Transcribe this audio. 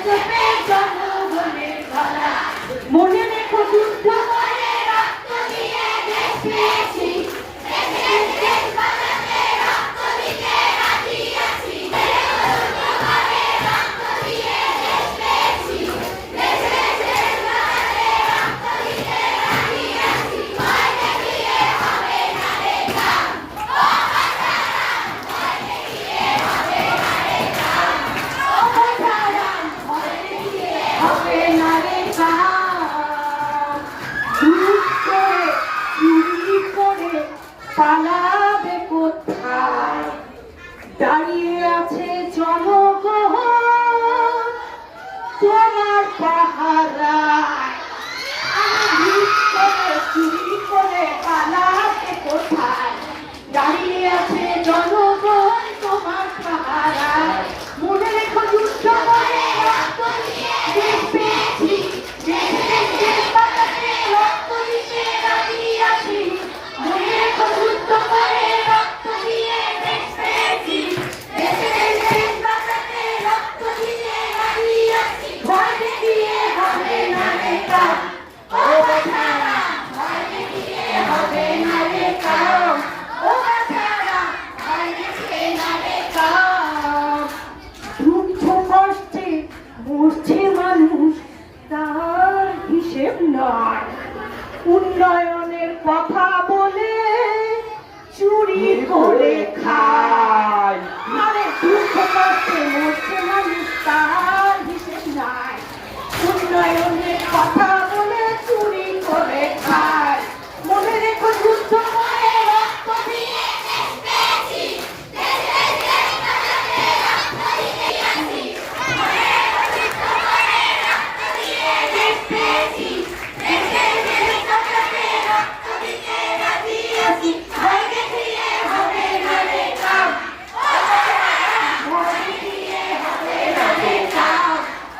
চেপে জনগণের গলা। মনে রেখো যুদ্ধ করে রক্ত দিয়ে দেশ পেয়েছি, দেশ বাঁচাতে রক্ত দিতে রাজি আছি। যুদ্ধ করে রক্ত দিয়ে দেশ পেয়েছি, দেশ বাঁচাতে রক্ত দিতে রাজি আছি। ভয় দেখিয়ে হবে না রে কাম, ও বাছারাম, ভয় দেখিয়ে হবে না রে কাম, ও বাছারাম, ভয় দেখিয়ে হবে না রে কাম। চুপ করে চুরি করে পালাবে কোথায়? দাঁড়িয়ে আছে জনগণ তোমার পাহারায়। চুপ করে চুরি করে পালাবে কোথায়? দাঁড়িয়ে আছে জনগণ তোমার পাহারায়। মনে রেখো যুদ্ধ করে রক্ত দিয়ে দেশ পেয়েছি, দেশ বাঁচাতে রক্ত দিতে রাজি আছি। মনে রেখো যুদ্ধ করে রক্ত দিয়ে দেশ পেয়েছি, দেশ বাঁচাতে রক্ত দিতে রাজি আছি। ভয় দেখিয়ে হবে না রে কাম, ও বাছারাম, ভয় দেখিয়ে হবে না রে কাম, ও বাছারাম, ভয় দেখিয়ে না রে কাম। দুঃখ কষ্টে মরছে মানুষ, তার হিসেব নয়। উন্নয়নের কথা বলে চুরি করে খায়। আরে দুঃখ কষ্টে মরছে মানুষ, তার হিসেব নাই। উন্নয়নের কথা